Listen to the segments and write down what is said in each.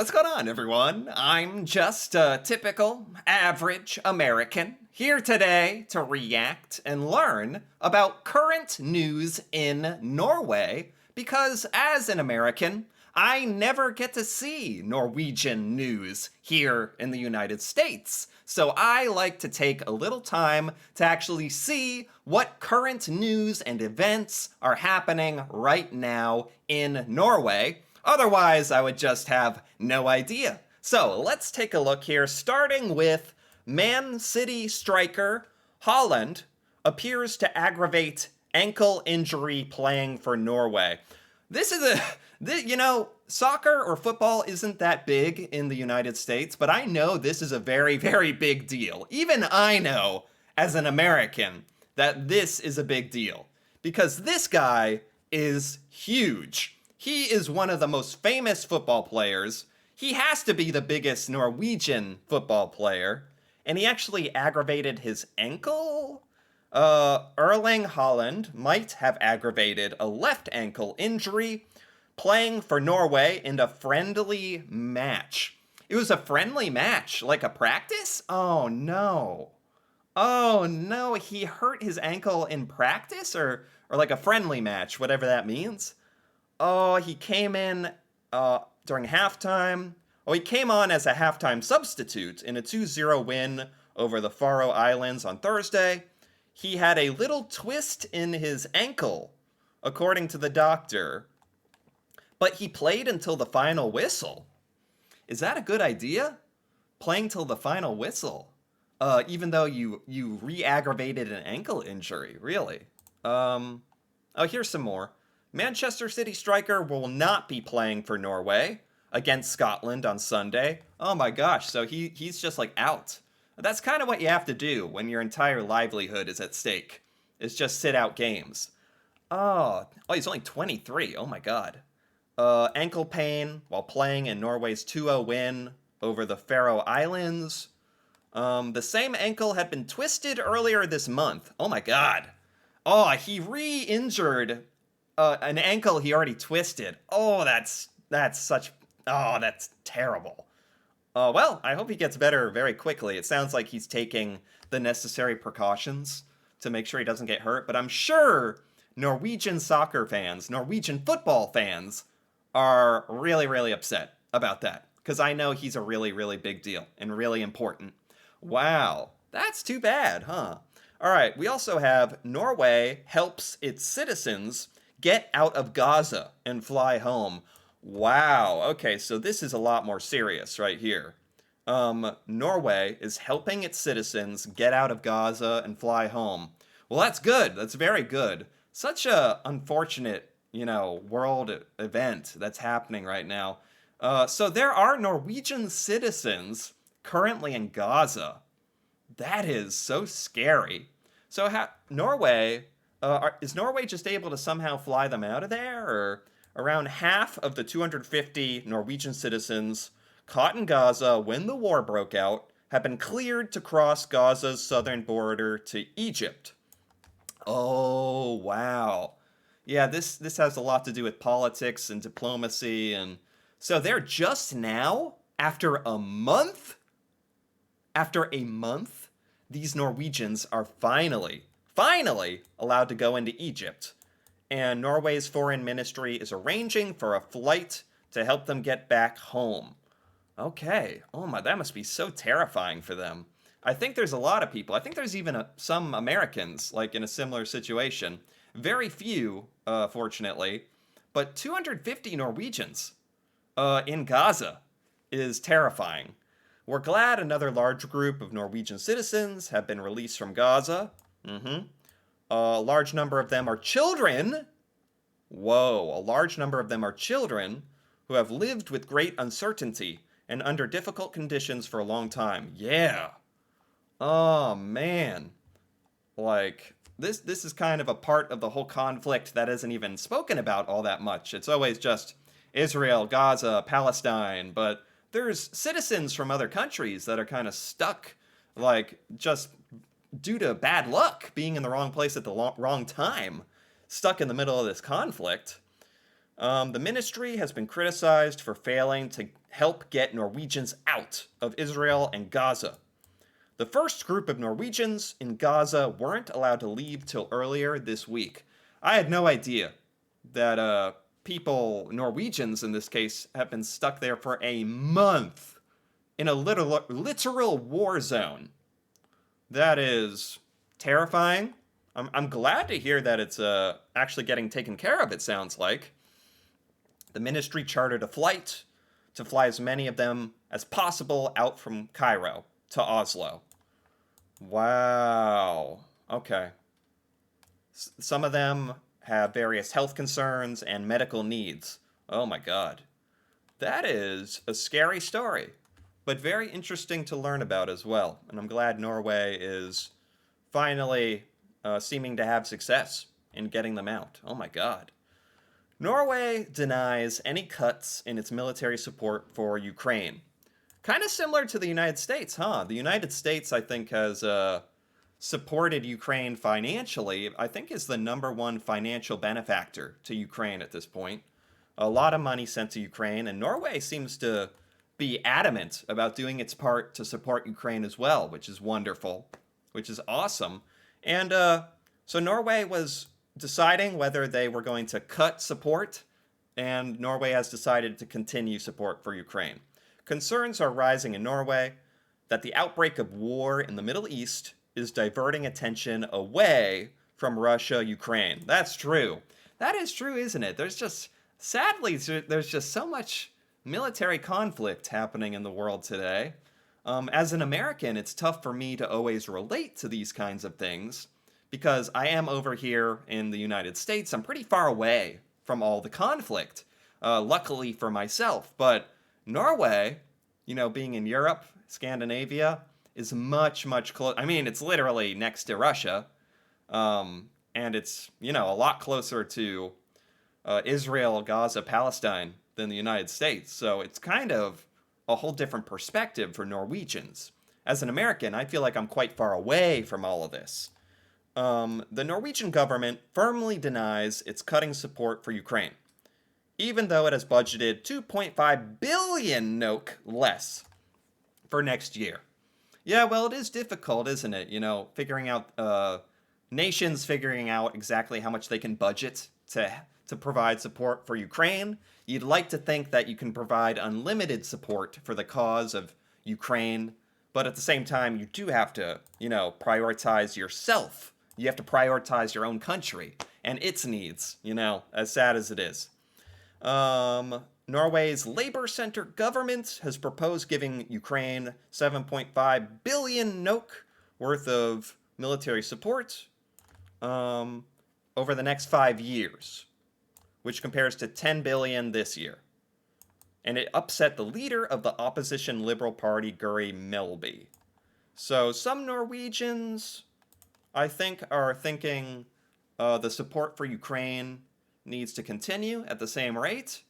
what's going on, everyone? I'm just a typical, average American here today to react and learn about current news in Norway because, as an American, I never get to see Norwegian news here in the United States. So I like to take a little time to actually see what current news and events are happening right now in Norway. Otherwise, I would just have no idea. So let's take a look here, starting with Man City striker Holland appears to aggravate ankle injury playing for Norway. This is soccer or football isn't that big in the United States, but I know this is a very, very big deal. Even I know, as an American, that this is a big deal. Because this guy is huge. He is one of the most famous football players. He has to be the biggest Norwegian football player. And he actually aggravated his ankle? Erling Haaland might have aggravated a left ankle injury playing for Norway in a friendly match. It was a friendly match, like a practice? Oh no. Oh no, he hurt his ankle in practice or like a friendly match, whatever that means. Oh, he came in during halftime. Oh, he came on as a halftime substitute in a 2-0 win over the Faroe Islands on Thursday. He had a little twist in his ankle, according to the doctor. But he played until the final whistle. Is that a good idea? Playing till the final whistle? Even though you re-aggravated an ankle injury, really? Oh, here's some more. Manchester City striker will not be playing for Norway against Scotland on Sunday. Oh my gosh, so he's just like out. That's kind of what you have to do when your entire livelihood is at stake, is just sit out games. Oh, he's only 23. Oh my god. Ankle pain while playing in Norway's 2-0 win over the Faroe Islands. The same ankle had been twisted earlier this month. Oh my god. Oh, he re-injured an ankle he already twisted. Oh, that's terrible. Well, I hope he gets better very quickly. It sounds like he's taking the necessary precautions to make sure he doesn't get hurt, but I'm sure Norwegian soccer fans, Norwegian football fans, are really, really upset about that, because I know he's a really, really big deal and really important. Wow, that's too bad, huh? All right, we also have Norway helps its citizens get out of Gaza and fly home. Wow, okay, so this is a lot more serious right here. Norway is helping its citizens get out of Gaza and fly home. Well, that's good. That's very good. Such a unfortunate, world event that's happening right now. So there are Norwegian citizens currently in Gaza. That is so scary. So Norway, is Norway just able to somehow fly them out of there? Or around half of the 250 Norwegian citizens caught in Gaza when the war broke out have been cleared to cross Gaza's southern border to Egypt. Oh, wow. Yeah, this has a lot to do with politics and diplomacy, and so they're just now, after a month, these Norwegians are finally allowed to go into Egypt. And Norway's foreign ministry is arranging for a flight to help them get back home. Okay. Oh my, that must be so terrifying for them. I think there's a lot of people. I think there's even some Americans, like, in a similar situation. Very few, fortunately. But 250 Norwegians in Gaza is terrifying. We're glad another large group of Norwegian citizens have been released from Gaza. A large number of them are children. Whoa, a large number of them are children who have lived with great uncertainty and under difficult conditions for a long time. Yeah. Oh, man. Like, this is kind of a part of the whole conflict that isn't even spoken about all that much. It's always just Israel, Gaza, Palestine, but there's citizens from other countries that are kind of stuck, like, just due to bad luck, being in the wrong place at the wrong time, stuck in the middle of this conflict. The ministry has been criticized for failing to help get Norwegians out of Israel and Gaza. The first group of Norwegians in Gaza weren't allowed to leave till earlier this week. I had no idea that people, Norwegians in this case, have been stuck there for a month in a literal war zone. That is terrifying. I'm glad to hear that it's actually getting taken care of, it sounds like. The ministry chartered a flight to fly as many of them as possible out from Cairo to Oslo. Wow. Okay. Some of them have various health concerns and medical needs. Oh my God. That is a scary story, but very interesting to learn about as well. And I'm glad Norway is finally seeming to have success in getting them out. Oh my God. Norway denies any cuts in its military support for Ukraine. Kind of similar to the United States, huh? The United States, I think, has supported Ukraine financially. I think is the number one financial benefactor to Ukraine at this point. A lot of money sent to Ukraine, and Norway seems to be adamant about doing its part to support Ukraine as well, which is wonderful, which is awesome. And so Norway was deciding whether they were going to cut support, and Norway has decided to continue support for Ukraine. Concerns are rising in Norway that the outbreak of war in the Middle East is diverting attention away from Russia, Ukraine. That's true. That is true, isn't it? Sadly, there's just so much military conflict happening in the world today. As an American, it's tough for me to always relate to these kinds of things because I am over here in the United States. I'm pretty far away from all the conflict, luckily for myself. But Norway, being in Europe, Scandinavia, is much, much closer. I mean, it's literally next to Russia. And it's, a lot closer to Israel, Gaza, Palestine than the United States. So it's kind of a whole different perspective for Norwegians. As an American, I feel like I'm quite far away from all of this. The Norwegian government firmly denies it's cutting support for Ukraine, even though it has budgeted 2.5 billion NOK less for next year. Yeah, well, it is difficult, isn't it? Figuring out nations figuring out exactly how much they can budget to provide support for Ukraine. You'd like to think that you can provide unlimited support for the cause of Ukraine, but at the same time, you do have to, prioritize yourself. You have to prioritize your own country and its needs, as sad as it is. Norway's Labour Center government has proposed giving Ukraine 7.5 billion NOK worth of military support over the next 5 years, which compares to 10 billion this year. And it upset the leader of the opposition Liberal Party, Guri Melby. So some Norwegians, I think, are thinking the support for Ukraine needs to continue at the same rate,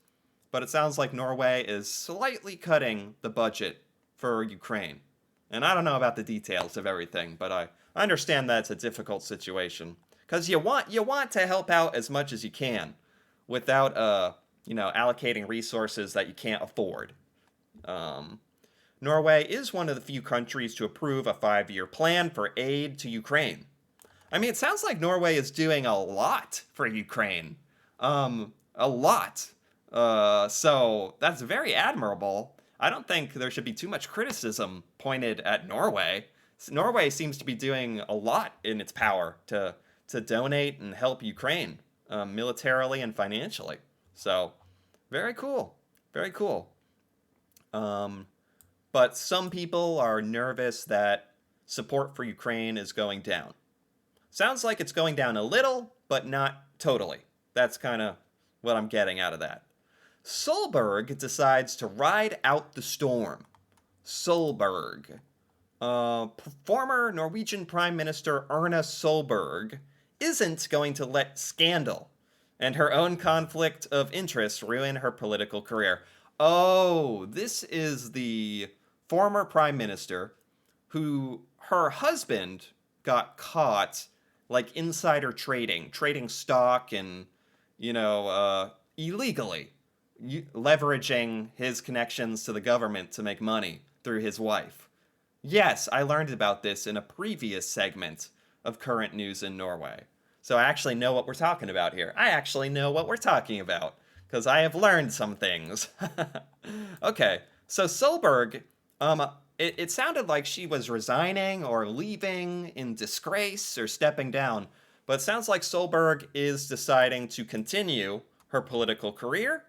but it sounds like Norway is slightly cutting the budget for Ukraine. And I don't know about the details of everything, but I understand that it's a difficult situation because you want to help out as much as you can without allocating resources that you can't afford. Norway is one of the few countries to approve a 5-year plan for aid to Ukraine. I mean, it sounds like Norway is doing a lot for Ukraine. A lot. So that's very admirable. I don't think there should be too much criticism pointed at Norway. Norway seems to be doing a lot in its power to donate and help Ukraine, militarily and financially. So, very cool. Very cool. But some people are nervous that support for Ukraine is going down. Sounds like it's going down a little, but not totally. That's kind of what I'm getting out of that. Solberg decides to ride out the storm. Solberg. Former Norwegian Prime Minister Erna Solberg isn't going to let scandal and her own conflict of interest ruin her political career. Oh, this is the former prime minister who her husband got caught like insider trading stock and, illegally, leveraging his connections to the government to make money through his wife. Yes, I learned about this in a previous segment of current news in Norway. So I actually know what we're talking about here. I actually know what we're talking about because I have learned some things. Okay, so Solberg, it sounded like she was resigning or leaving in disgrace or stepping down, but it sounds like Solberg is deciding to continue her political career.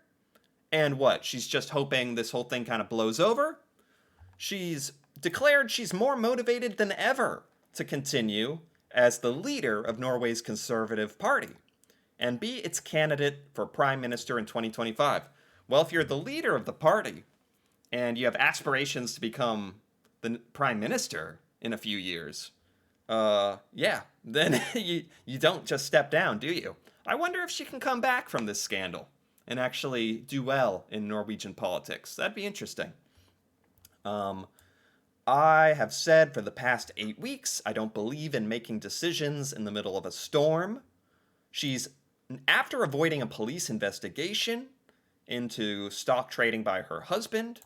And what? She's just hoping this whole thing kind of blows over? She's declared she's more motivated than ever to continue as the leader of Norway's Conservative Party and be its candidate for prime minister in 2025. Well, if you're the leader of the party and you have aspirations to become the prime minister in a few years, yeah, then you don't just step down, do you? I wonder if she can come back from this scandal and actually do well in Norwegian politics. That'd be interesting. I have said for the past 8 weeks, I don't believe in making decisions in the middle of a storm. She's, after avoiding a police investigation into stock trading by her husband,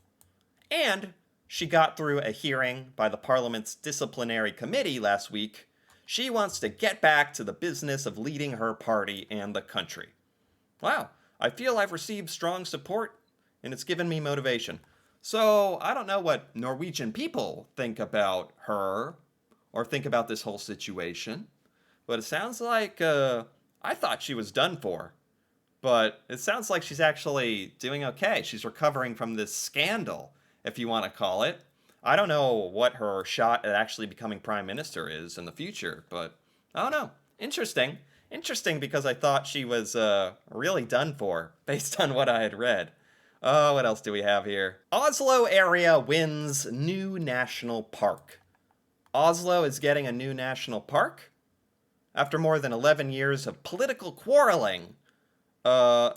and she got through a hearing by the Parliament's disciplinary committee last week, she wants to get back to the business of leading her party and the country. Wow, I feel I've received strong support, and it's given me motivation. So, I don't know what Norwegian people think about her or think about this whole situation, but it sounds like I thought she was done for. But it sounds like she's actually doing okay. She's recovering from this scandal, if you want to call it. I don't know what her shot at actually becoming prime minister is in the future, but I don't know. Interesting. Interesting because I thought she was really done for based on what I had read. Oh, what else do we have here? Oslo area wins new national park. Oslo is getting a new national park. After more than 11 years of political quarreling,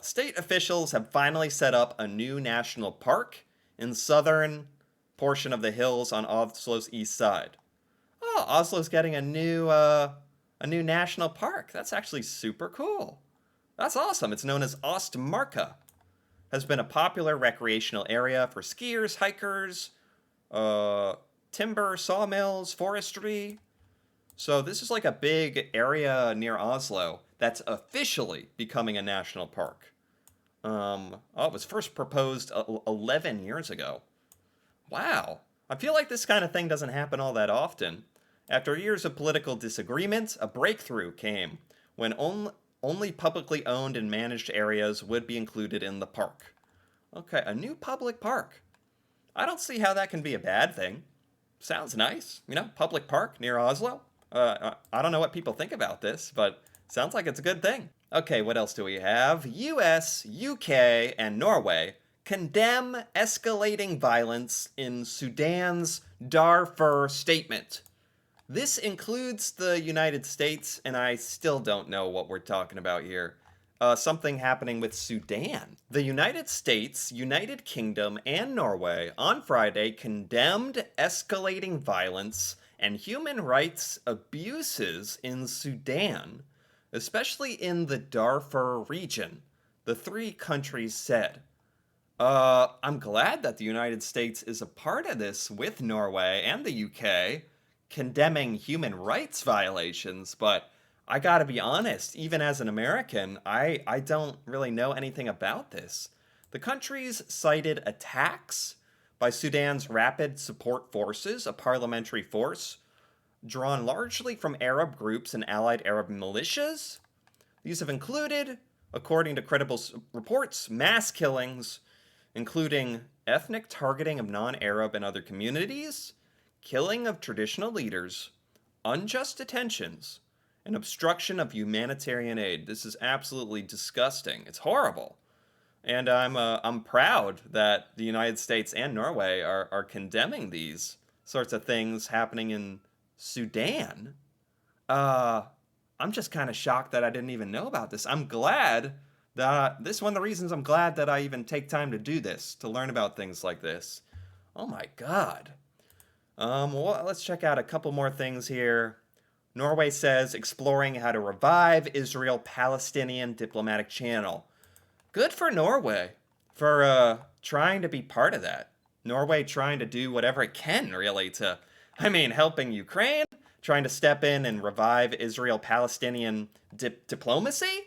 state officials have finally set up a new national park in southern portion of the hills on Oslo's east side. Oh, Oslo's getting a new national park. That's actually super cool. That's awesome. It's known as Ostmarka. Has been a popular recreational area for skiers, hikers, timber, sawmills, forestry. So this is like a big area near Oslo that's officially becoming a national park. It was first proposed 11 years ago. Wow. I feel like this kind of thing doesn't happen all that often. After years of political disagreement, a breakthrough came when only publicly owned and managed areas would be included in the park. Okay, a new public park. I don't see how that can be a bad thing. Sounds nice. Public park near Oslo. I don't know what people think about this, but sounds like it's a good thing. Okay, what else do we have? US, UK, and Norway condemn escalating violence in Sudan's Darfur statement. This includes the United States, and I still don't know what we're talking about here. Something happening with Sudan. The United States, United Kingdom, and Norway on Friday condemned escalating violence and human rights abuses in Sudan, especially in the Darfur region, the three countries said. I'm glad that the United States is a part of this with Norway and the UK, condemning human rights violations, but I gotta be honest, even as an American, I don't really know anything about this. The countries cited attacks by Sudan's Rapid Support Forces, a parliamentary force drawn largely from Arab groups and allied Arab militias. These have included, according to credible reports, mass killings, including ethnic targeting of non-Arab and other communities, killing of traditional leaders, unjust detentions, and obstruction of humanitarian aid. This is absolutely disgusting. It's horrible. And I'm proud that the United States and Norway are condemning these sorts of things happening in Sudan. I'm just kind of shocked that I didn't even know about this. I'm glad that this is one of the reasons I'm glad that I even take time to do this, to learn about things like this. Oh my God. Well, let's check out a couple more things here. Norway says exploring how to revive Israel-Palestinian diplomatic channel. Good for Norway. for trying to be part of that. Norway trying to do whatever it can, really, to, helping Ukraine, trying to step in and revive Israel-Palestinian diplomacy.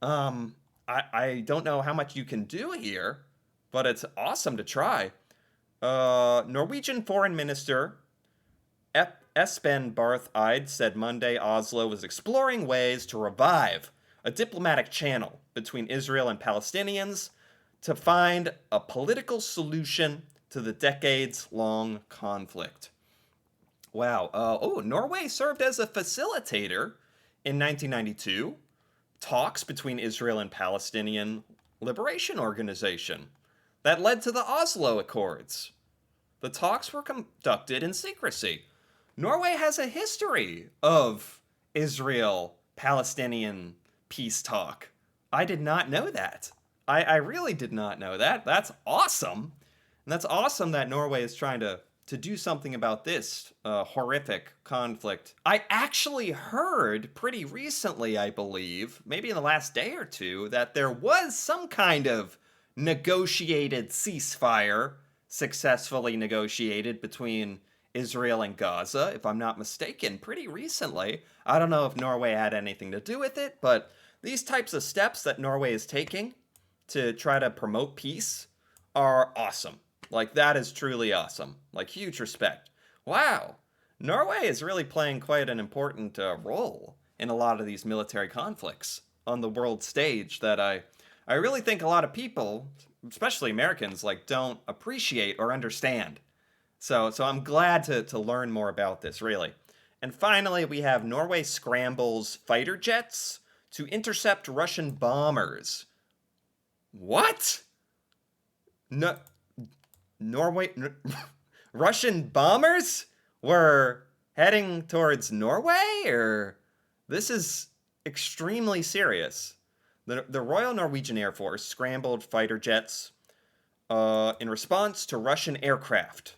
I don't know how much you can do here, but it's awesome to try. Norwegian Foreign Minister Espen Barth Eide said Monday Oslo was exploring ways to revive a diplomatic channel between Israel and Palestinians to find a political solution to the decades-long conflict. Wow. Norway served as a facilitator in 1992 talks between Israel and Palestinian Liberation Organization that led to the Oslo Accords. The talks were conducted in secrecy. Norway has a history of Israel-Palestinian peace talk. I did not know that. I really did not know that. That's awesome. And that's awesome that Norway is trying to do something about this horrific conflict. I actually heard pretty recently, I believe, maybe in the last day or two, that there was some kind of negotiated ceasefire successfully negotiated between Israel and Gaza, if I'm not mistaken, pretty recently. I don't know if Norway had anything to do with it, but these types of steps that Norway is taking to try to promote peace are awesome. Like, that is truly awesome. Like, huge respect. Wow. Norway is really playing quite an important role in a lot of these military conflicts on the world stage that I really think a lot of people, especially Americans, like, don't appreciate or understand. So I'm glad to learn more about this, really. And finally, we have Norway scrambles fighter jets to intercept Russian bombers. What? No, Russian bombers were heading towards Norway? Or this is extremely serious. The Royal Norwegian Air Force scrambled fighter jets in response to Russian aircraft.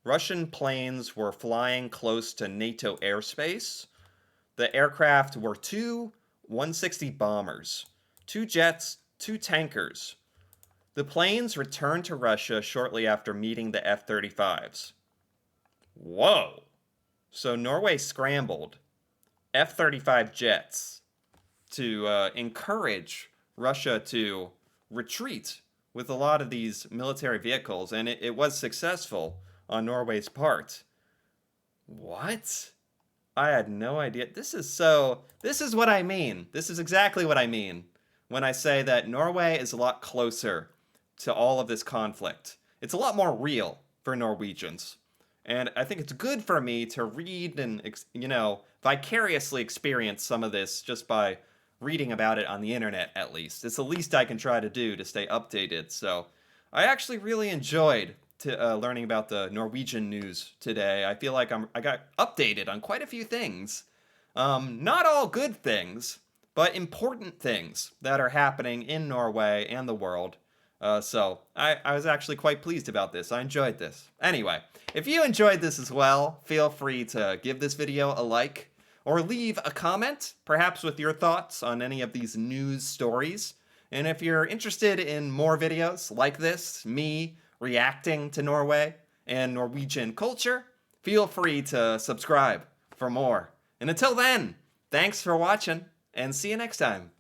Russian planes were flying close to NATO airspace. The aircraft were two 160 bombers, two jets, two tankers. The planes returned to Russia shortly after meeting the F-35s. Whoa! So Norway scrambled F-35 jets to encourage Russia to retreat with a lot of these military vehicles, and it was successful on Norway's part. What? I had no idea. This is what I mean. This is exactly what I mean when I say that Norway is a lot closer to all of this conflict. It's a lot more real for Norwegians. And I think it's good for me to read and, vicariously experience some of this just by reading about it on the internet, at least. It's the least I can try to do to stay updated. So I actually really enjoyed learning about the Norwegian news today. I feel like I got updated on quite a few things. Not all good things, but important things that are happening in Norway and the world. So I was actually quite pleased about this. I enjoyed this. Anyway, if you enjoyed this as well, feel free to give this video a like or leave a comment, perhaps with your thoughts on any of these news stories. And if you're interested in more videos like this, me reacting to Norway and Norwegian culture, feel free to subscribe for more. And until then, thanks for watching, and see you next time.